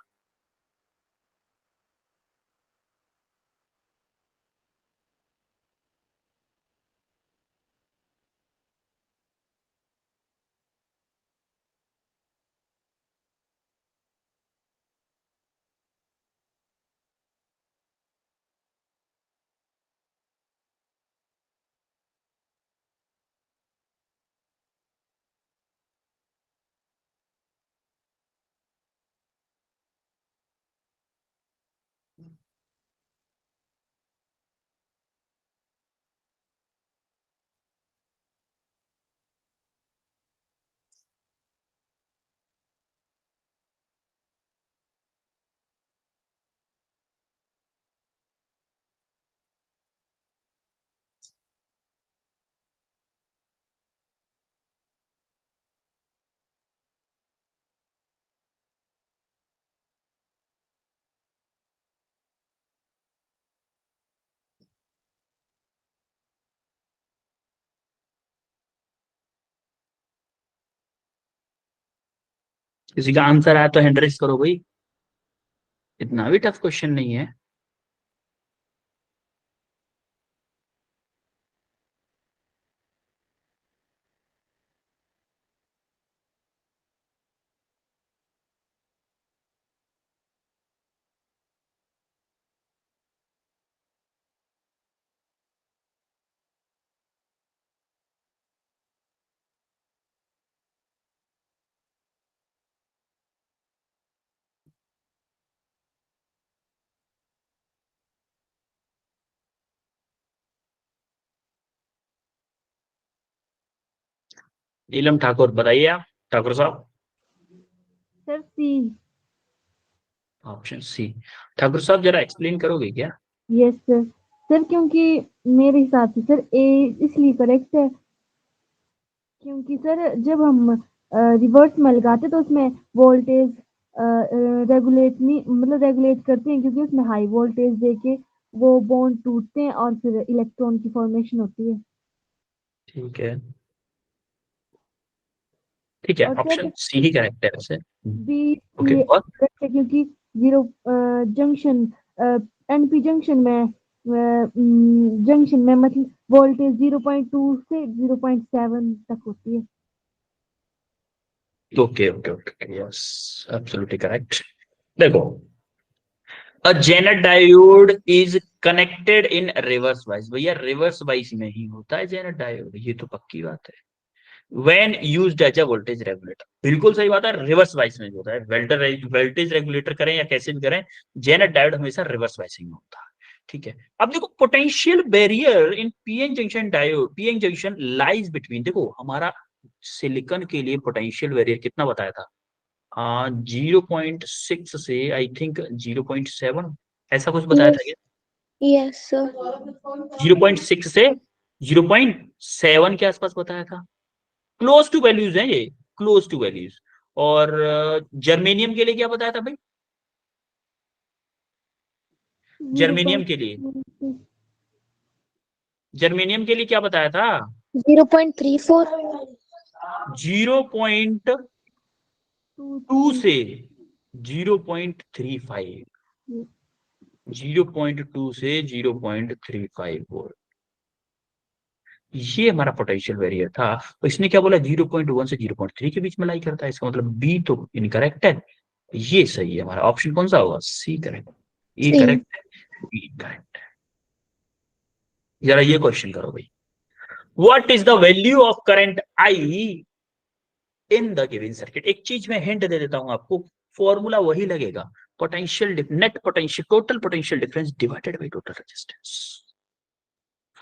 किसी का आंसर आया तो हैंड रेस करो भाई, इतना भी टफ क्वेश्चन नहीं है। नीलम ठाकुर बताइए आप, ठाकुर साहब। सर सी। ऑप्शन सी, ठाकुर साहब जरा एक्सप्लेन करोगे क्या। Yes sir. सर क्योंकि मेरे हिसाब से सर ए इसलिए करेक्ट है, क्योंकि सर जब हम रिवर्स में लगाते तो उसमें वोल्टेज रेगुलेट नहीं, मतलब रेगुलेट करते हैं, क्योंकि उसमें हाई वोल्टेज देके वो बॉन्ड टूटते हैं और फिर इलेक्ट्रॉन की फॉर्मेशन होती है। ठीक है, ठीक है, और ऑप्शन सर सी ही करेक्ट है वैसे। बी ओके, ये और करेक्ट है क्योंकि जीरो जंक्शन एनपी जंक्शन में मतलब वोल्टेज 0.2 से 0.7 तक होती है। Okay okay okay, yes absolutely correct. देखो, a zener diode is connected in reverse wise, भैया रिवर्स वाइज में ही होता है जेनर डायोड, ये तो पक्की बात है। When used as a voltage regulator, बिल्कुल सही बात है, रिवर्स वाइज में होता है, वोल्टेज रेगुलेटर करें या कैसे भी करें, जेनर डायोड हमेशा रिवर्स वाइज में होता है। ठीक है, अब देखो पोटेंशियल बैरियर इन PN junction diode, PN junction lies between, देखो हमारा सिलिकॉन के लिए पोटेंशियल बैरियर कितना बताया था, 0.6 से आई थिंक 0.7, ऐसा कुछ बताया था क्या? Yes sir. 0.6 से 0.7 के आसपास बताया था, क्लोज टू वैल्यूज है ये, क्लोज टू वैल्यूज। और जर्मेनियम के लिए क्या बताया था भाई, जीरो जर्मेनियम के लिए, पॉइंट जर्मेनियम के लिए क्या बताया था, 0.34। 0.2 टू से 0.35, 0.2 से 0.35 ये हमारा पोटेंशियल वेरियर था। तो इसने क्या बोला, 0.1 से 0.3 के बीच में लाई करता है, इसका मतलब बी तो इनकरेक्ट है, ये सही है हमारा, ऑप्शन कौन सा होगा, सी करेक्ट, ए सी। करेक्ट है, बी करेक्ट है। जरा ये क्वेश्चन करो भाई, what is the value of current I in the given circuit. एक चीज मैं हिंट दे देता हूं आपको, फॉर्मूला वही लगेगा, potential net potential total potential difference divided by total resistance,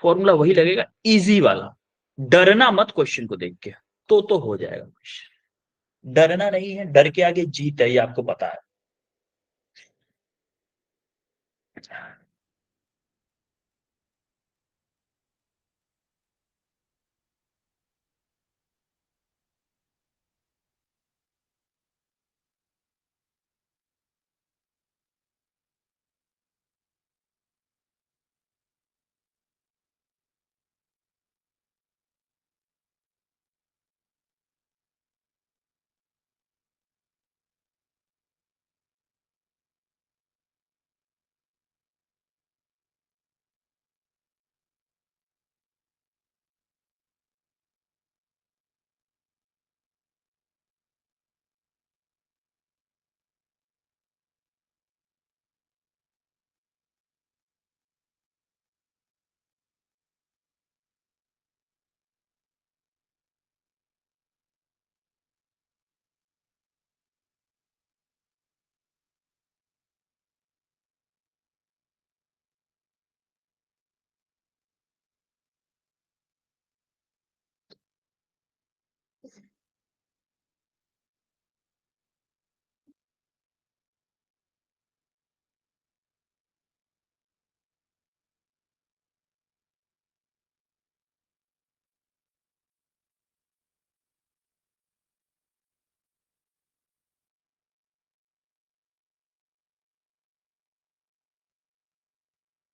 formula वही लगेगा, इजी वाला। डरना मत क्वेश्चन को देख के, तो हो जाएगा क्वेश्चन, डरना नहीं है, डर के आगे जीत है, ये आपको पता है।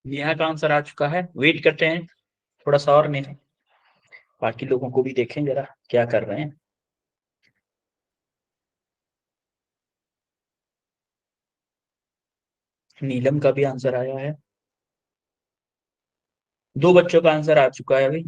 नेहा का आंसर आ चुका है, वेट करते हैं थोड़ा सा और, नेहा बाकी लोगों को भी देखें जरा क्या कर रहे हैं। नीलम का भी आंसर आया है, दो बच्चों का आंसर आ चुका है अभी।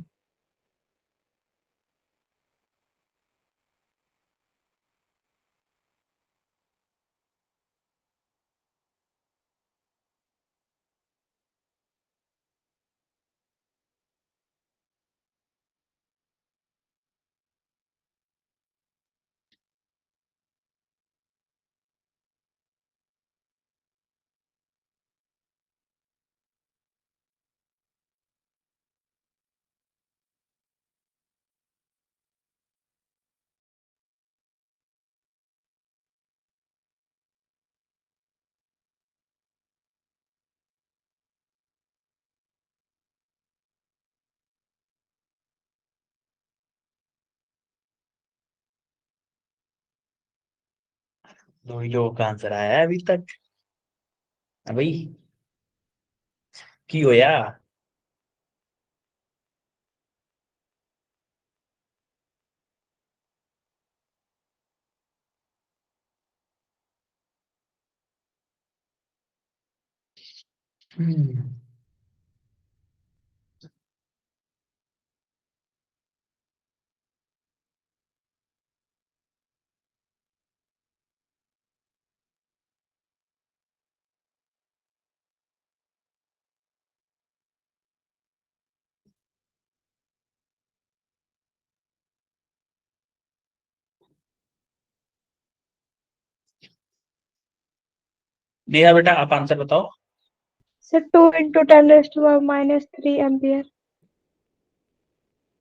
दो ही लोगों का आंसर आया है अभी तक, भाई की होया। हम्म, नेहा बेटा आप आंसर बताओ। Sir 2 into 10⁻³ ampere.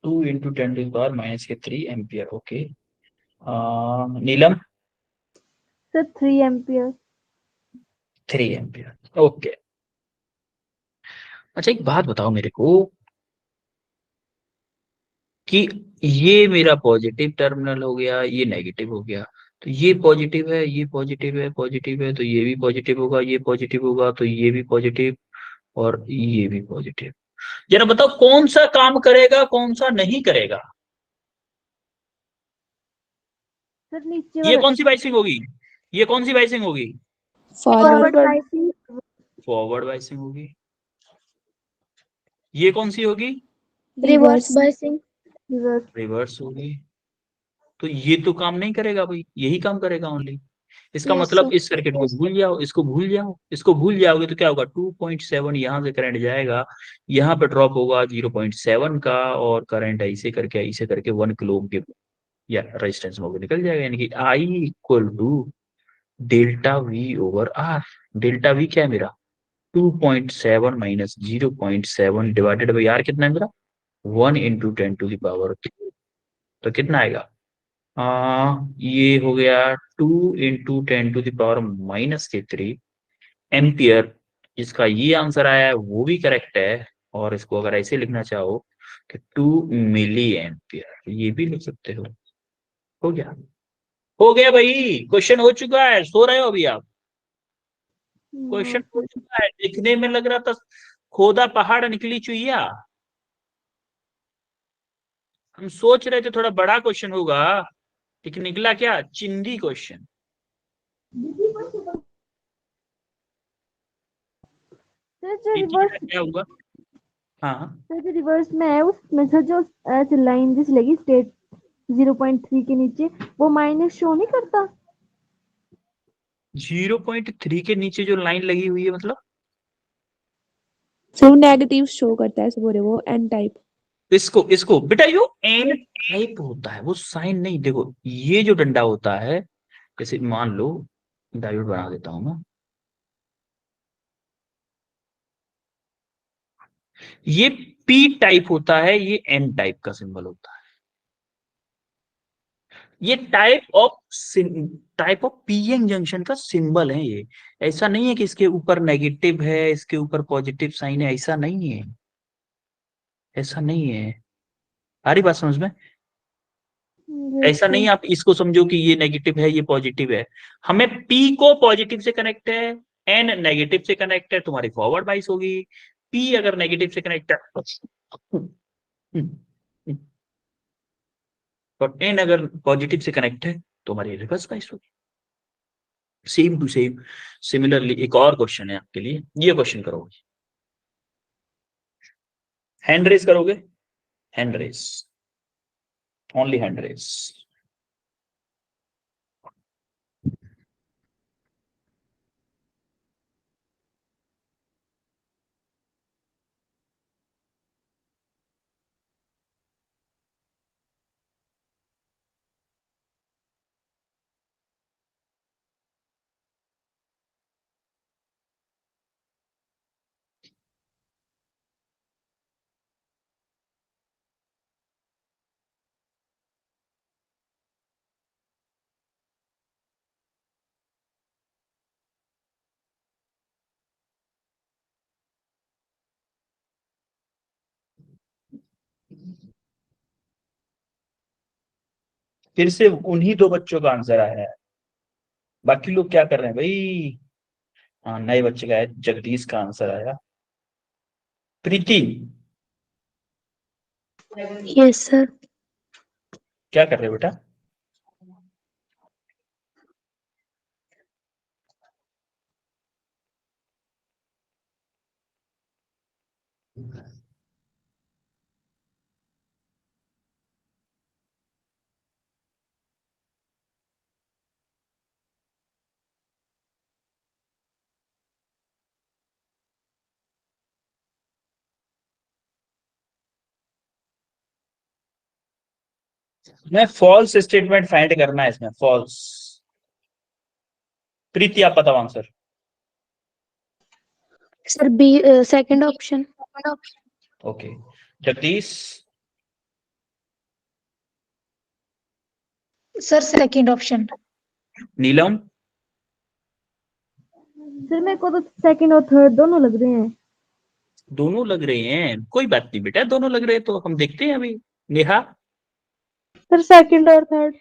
2 into 10⁻³ ampere. Okay, Neelam? Sir 3 ampere. 3 ampere. Okay. अच्छा, एक बात बताओ मेरे को कि ये मेरा पॉजिटिव टर्मिनल हो गया, ये नेगेटिव हो गया, तो ये पॉजिटिव है, ये पॉजिटिव है, पॉजिटिव है, तो ये भी पॉजिटिव होगा, ये पॉजिटिव होगा, तो ये भी पॉजिटिव, और ये भी पॉजिटिव। जरा बताओ कौन सा काम करेगा, कौन सा नहीं करेगा? सर नीचे ये वाला। कौन सी बाइसिंग होगी? ये कौन सी बाइसिंग होगी? Forward biasing. फॉरवर्ड बाइसिंग होगी। ये कौन सी होगी? Reverse biasing. रिवर्स। रिवर्स होगी। तो ये तो काम नहीं करेगा भाई, यही काम करेगा ओनली। इसका यस मतलब सर। इस सर्किट को भूल जाओ, इसको भूल जाओ, इसको भूल जाओगे तो क्या होगा? 2.7 यहाँ से करंट जाएगा, यहाँ पे ड्रॉप होगा 0.7 का, और करंट ऐसे करके 1 किलो ओम के या रेजिस्टेंस में होकर निकल जाएगा। यानी कि I equal to delta V over R. Delta V क्या है मेरा? 2.7 माइनस 0.7 डिवाइडेड बाई आर। कितना है मेरा? 1 इंटू 10⁻²। तो कितना आएगा? ये हो गया 2 इंटू 10⁻⁻³ एम्पियर। इसका ये आंसर आया है वो भी करेक्ट है। और इसको अगर ऐसे लिखना चाहो कि 2 मिली एम्पियर, ये भी लिख सकते हो। हो गया? हो गया भाई, क्वेश्चन हो चुका है। सो रहे हो अभी आप? क्वेश्चन हो चुका है। दिखने में लग रहा था खोदा पहाड़ निकली चुईया। हम सोच रहे थे थोड़ा बड़ा क्वेश्चन होगा, लेकिन निकला क्या? चिंदी क्वेश्चन। सर जो पीटी रिवर्स, का क्या हुआ? हाँ, सर जो रिवर्स में है उसमें सर जो ऐसे लाइन जैसी लगी स्टेट 0.3 के नीचे, वो माइनस शो नहीं करता। 0.3 के नीचे जो लाइन लगी हुई है मतलब? सर नेगेटिव शो करता है, बोले वो एन टाइप। इसको इसको बेटा, यो एन टाइप होता है, वो साइन नहीं। देखो ये जो डंडा होता है, जैसे मान लो डायोड बना देता हूं मैं, ये पी टाइप होता है, ये एन टाइप का सिंबल होता है। ये टाइप ऑफ पीएन जंक्शन का सिंबल है ये। ऐसा नहीं है कि इसके ऊपर नेगेटिव है, इसके ऊपर पॉजिटिव साइन है, ऐसा नहीं है। ऐसा नहीं है। आ रही बात समझ में? ऐसा नहीं है, आप इसको समझो कि ये नेगेटिव है, ये पॉजिटिव है। हमें पी को पॉजिटिव से कनेक्ट है, एन नेगेटिव से कनेक्ट है, तुम्हारी फॉरवर्ड बाइस होगी। पी अगर नेगेटिव से कनेक्ट है और एन अगर पॉजिटिव से कनेक्ट है तो हमारी रिवर्स बाइस होगी। Same to same. सिमिलरली एक और क्वेश्चन है आपके लिए, ये क्वेश्चन करोगे। हैंड रेस करोगे? Hand raise, only hand raise. फिर से उन्हीं दो बच्चों का आंसर आया है। बाकी लोग क्या कर रहे हैं भाई? हाँ, नए बच्चे का है, जगदीश का आंसर आया। प्रीति, यस सर। क्या कर रहे हो बेटा? मैं फॉल्स स्टेटमेंट फाइंड करना है इसमें, फॉल्स। प्रीति आप बताओ answer. Sir B second option. Okay, Jagdish. Sir second option. Neelam. Sir मेरे को तो सेकंड और थर्ड दोनों लग रहे हैं। दोनों लग रहे हैं, कोई बात नहीं बेटा, दोनों लग रहे हैं तो हम देखते हैं अभी। नेहा। सर सेकंड और थर्ड।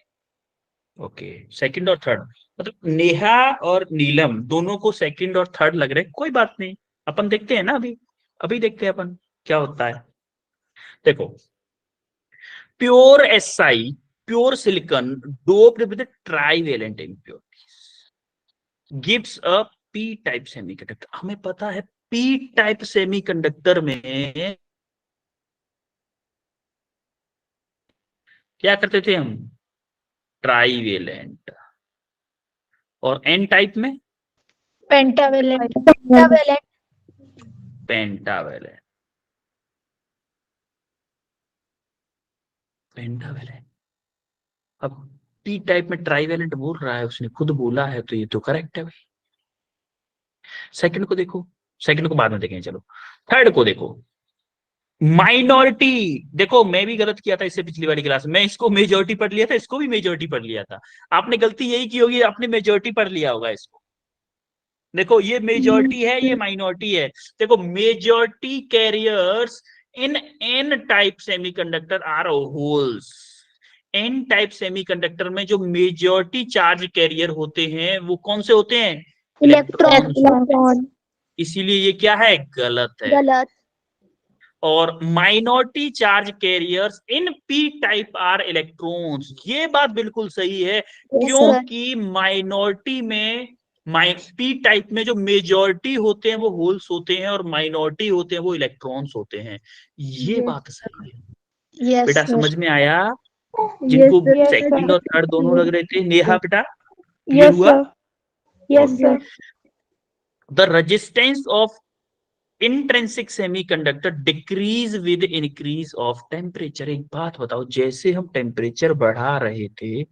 ओके, सेकंड और थर्ड, मतलब नेहा और नीलम दोनों को सेकंड और थर्ड लग रहे हैं, कोई बात नहीं, अपन देखते हैं ना अभी। अभी देखते हैं अपन क्या होता है। देखो, pure SI, pure silicon doped with trivalent impurities gives a P type semiconductor. हमें पता है पी टाइप सेमीकंडक्टर में क्या करते थे हम, ट्राइवेलेंट। और एन टाइप में पेंटावेलेंट। पेंटावेलेंट। पेंटावेलेंट। अब पी टाइप में ट्राइवेलेंट बोल रहा है, उसने खुद बोला है, तो ये तो करेक्ट है भाई। सेकंड को देखो, सेकंड को बाद में देखेंगे, चलो थर्ड को देखो। माइनॉरिटी, देखो मैं भी गलत किया था इससे पिछली वाली क्लास में, मैं इसको मेजॉरिटी पढ़ लिया था, इसको भी मेजॉरिटी पढ़ लिया था। आपने गलती यही की होगी, आपने मेजॉरिटी पढ़ लिया होगा इसको। देखो ये मेजॉरिटी है, ये माइनॉरिटी है। देखो majority carriers in N type semiconductor are holes. N type semiconductor में जो मेजॉरिटी चार्ज कैरियर होते हैं वो कौन से होते हैं, इलेक्ट्रॉन। इसीलिए ये क्या है, गलत है। गलत। और minority charge carriers in P type are electrons, ये बात बिल्कुल सही है, क्योंकि माइनॉरिटी में पी टाइप में जो मेजॉरिटी होते हैं वो होल्स होते हैं और माइनॉरिटी होते हैं वो इलेक्ट्रॉन्स होते हैं। ये बात सही है। यस बेटा सर। समझ में आया, यस जिनको सर। सेकंड और थर्ड दोनों लग रहे थे। नेहा बेटा क्लियर यस हुआ? Sir. Yes sir. The resistance of intrinsic semiconductor decrease with increase of temperature. एक बात बताओ, जैसे हम टेम्परेचर बढ़ा रहे थे,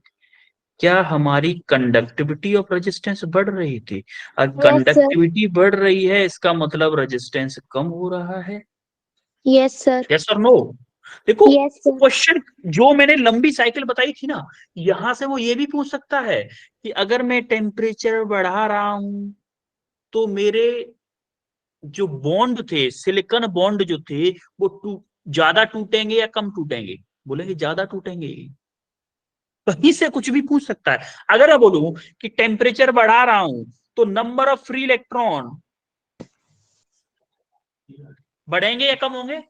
क्या हमारी कंडक्टिविटी ऑफ रेजिस्टेंस बढ़ रही थी? और कंडक्टिविटी बढ़ रही है, इसका मतलब रेजिस्टेंस कम हो रहा है। Yes sir. यस और नो? देखो यस सर। क्वेश्चन जो मैंने लंबी साइकिल बताई थी ना, यहां से वो ये भी पूछ सकता है कि अगर मैं टेम्परेचर बढ़ा रहा हूं तो मेरे जो बॉन्ड थे, सिलिकॉन बॉन्ड जो थे, वो ज्यादा टूटेंगे या कम टूटेंगे? बोलेंगे ज्यादा टूटेंगे। कहीं से कुछ भी पूछ सकता है। अगर मैं बोलूं कि टेम्परेचर बढ़ा रहा हूं तो नंबर ऑफ फ्री इलेक्ट्रॉन बढ़ेंगे या कम होंगे?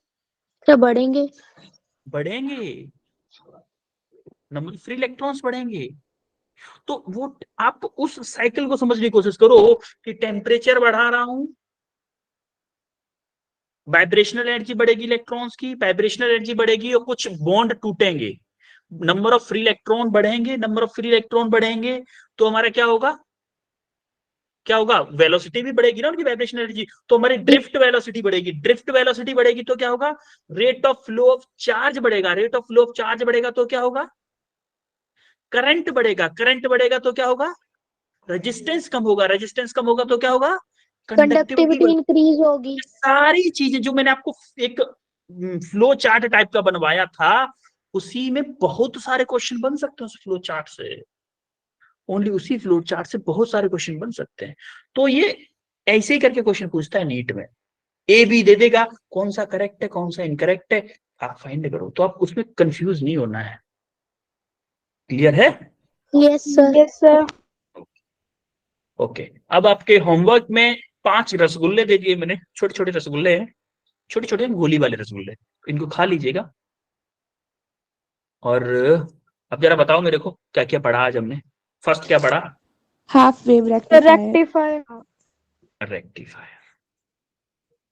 क्या बढ़ेंगे? बढ़ेंगे, नंबर ऑफ फ्री इलेक्ट्रॉन्स बढ़ेंगे। तो वो आप उस साइकिल को समझने की कोशिश करो कि टेम्परेचर बढ़ा रहा हूं, वाइब्रेशनल एनर्जी बढ़ेगी इलेक्ट्रॉन्स की, वाइब्रेशनल एनर्जी बढ़ेगी और कुछ बॉन्ड टूटेंगे, नंबर ऑफ फ्री इलेक्ट्रॉन बढ़ेंगे, नंबर ऑफ फ्री इलेक्ट्रॉन बढ़ेंगे तो हमारा क्या होगा, क्या होगा, वेलोसिटी भी बढ़ेगी ना उनकी, वाइब्रेशनल एनर्जी, तो हमारी ड्रिफ्ट वेलोसिटी बढ़ेगी। ड्रिफ्ट वेलोसिटी बढ़ेगी तो क्या होगा, rate of flow of charge बढ़ेगा। Rate of flow of charge बढ़ेगा तो क्या होगा, करंट बढ़ेगा। करंट बढ़ेगा तो क्या होगा, रेजिस्टेंस कम होगा। रेजिस्टेंस कम होगा तो क्या होगा, कंडक्टिविटी। कंडक्टिविटी इंक्रीज होगी। सारी चीजें जो मैंने आपको एक फ्लो चार्ट टाइप का बनवाया था, उसी में बहुत सारे क्वेश्चन बन सकते हैं उस फ्लो चार्ट से। ओनली उसी फ्लो चार्ट से बहुत सारे क्वेश्चन बन सकते हैं। तो ये ऐसे ही करके क्वेश्चन पूछता है नीट में। ए बी दे देगा, कौन सा करेक्ट है कौन सा इनकरेक्ट है आप फाइंड करो, तो आप उसमें कंफ्यूज नहीं होना है। क्लियर है? Yes sir. Yes sir. Okay, अब आपके होमवर्क में 5 रसगुल्ले दे दिए मैंने, छोटे छोटे रसगुल्ले हैं, छोटे छोटे गोली वाले रसगुल्ले, इनको खा लीजिएगा। और अब जरा बताओ मेरे को क्या क्या पढ़ा आज हमने। फर्स्ट क्या पढ़ा, half wave rectifier. Rectifier. Rectifier.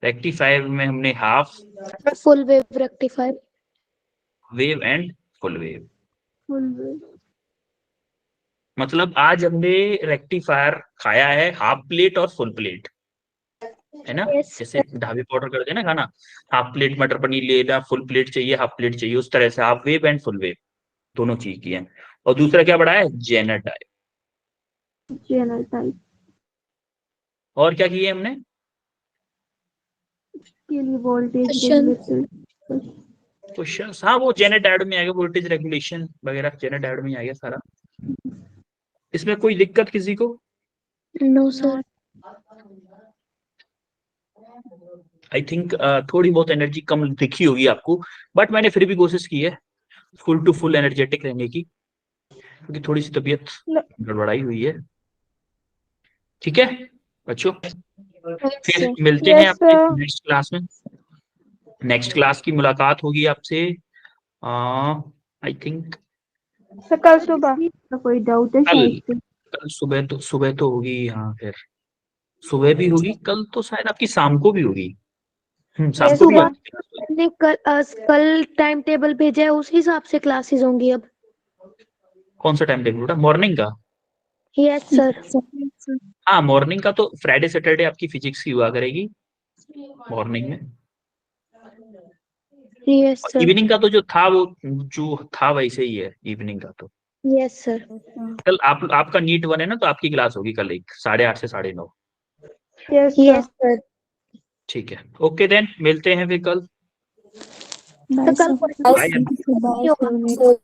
Rectifier में हमने half full wave rectifier. Wave and full wave. Full wave. मतलब आज हमने रेक्टिफायर खाया है हाफ प्लेट और फुल प्लेट, है ना? यस जैसे ढाबे पे ऑर्डर करते हैं ना खाना, हाफ प्लेट मटर पनीर लेना, फुल प्लेट चाहिए, हाफ प्लेट चाहिए, उस तरह से half wave and full wave दोनों चीज की है। और दूसरा क्या पढ़ा है, जेनर टाइप। Channel type. और क्या किए हमने, के लिए वोल्टेज Question. रेगुलेटर। क्वेश्चन, हाँ वो जेनेट डायोड में आएगा, वोल्टेज रेगुलेशन वगैरह जेनेट डायोड में आएगा सारा। इसमें कोई दिक्कत किसी को? No, sir. आई थिंक थोड़ी बहुत एनर्जी कम दिखी होगी आपको, बट मैंने फिर भी कोशिश की है फुल टू फुल एनर्जेटिक रहने की, क्योंकि थोड़ी सी तबीयत गड़बड़ाई हुई है। ठीक है बच्चों, फिर मिलते हैं Yes, आपसे sir. नेक्स्ट क्लास में। नेक्स्ट क्लास की मुलाकात होगी आपसे आई थिंक सर कल सुबह। का कोई डाउट है कल शायद से? कल सुबह तो होगी। हाँ फिर सुबह भी होगी, कल तो शायद आपकी शाम को भी होगी। शाम Yes, को भी sir. आपकी क्लास होगी। मैंने कल टाइम टेबल भेजा है, उस हिसाब से क्लासेस होंगी अब। कौन सा टाइम टेबल बेटा? मॉर्निंग का? Yes sir. हाँ मॉर्निंग का तो फ्राइडे सैटरडे आपकी फिजिक्स की हुआ करेगी मॉर्निंग में। Yes sir. इवनिंग का तो जो था वैसे ही है इवनिंग का तो। Yes sir. कल आपका नीट 1 है ना, तो आपकी क्लास होगी कल 8:30 से 9:30। Yes, yes sir. सर। ठीक है, ओके देन मिलते हैं फिर कल। तो कल बाय। बाय।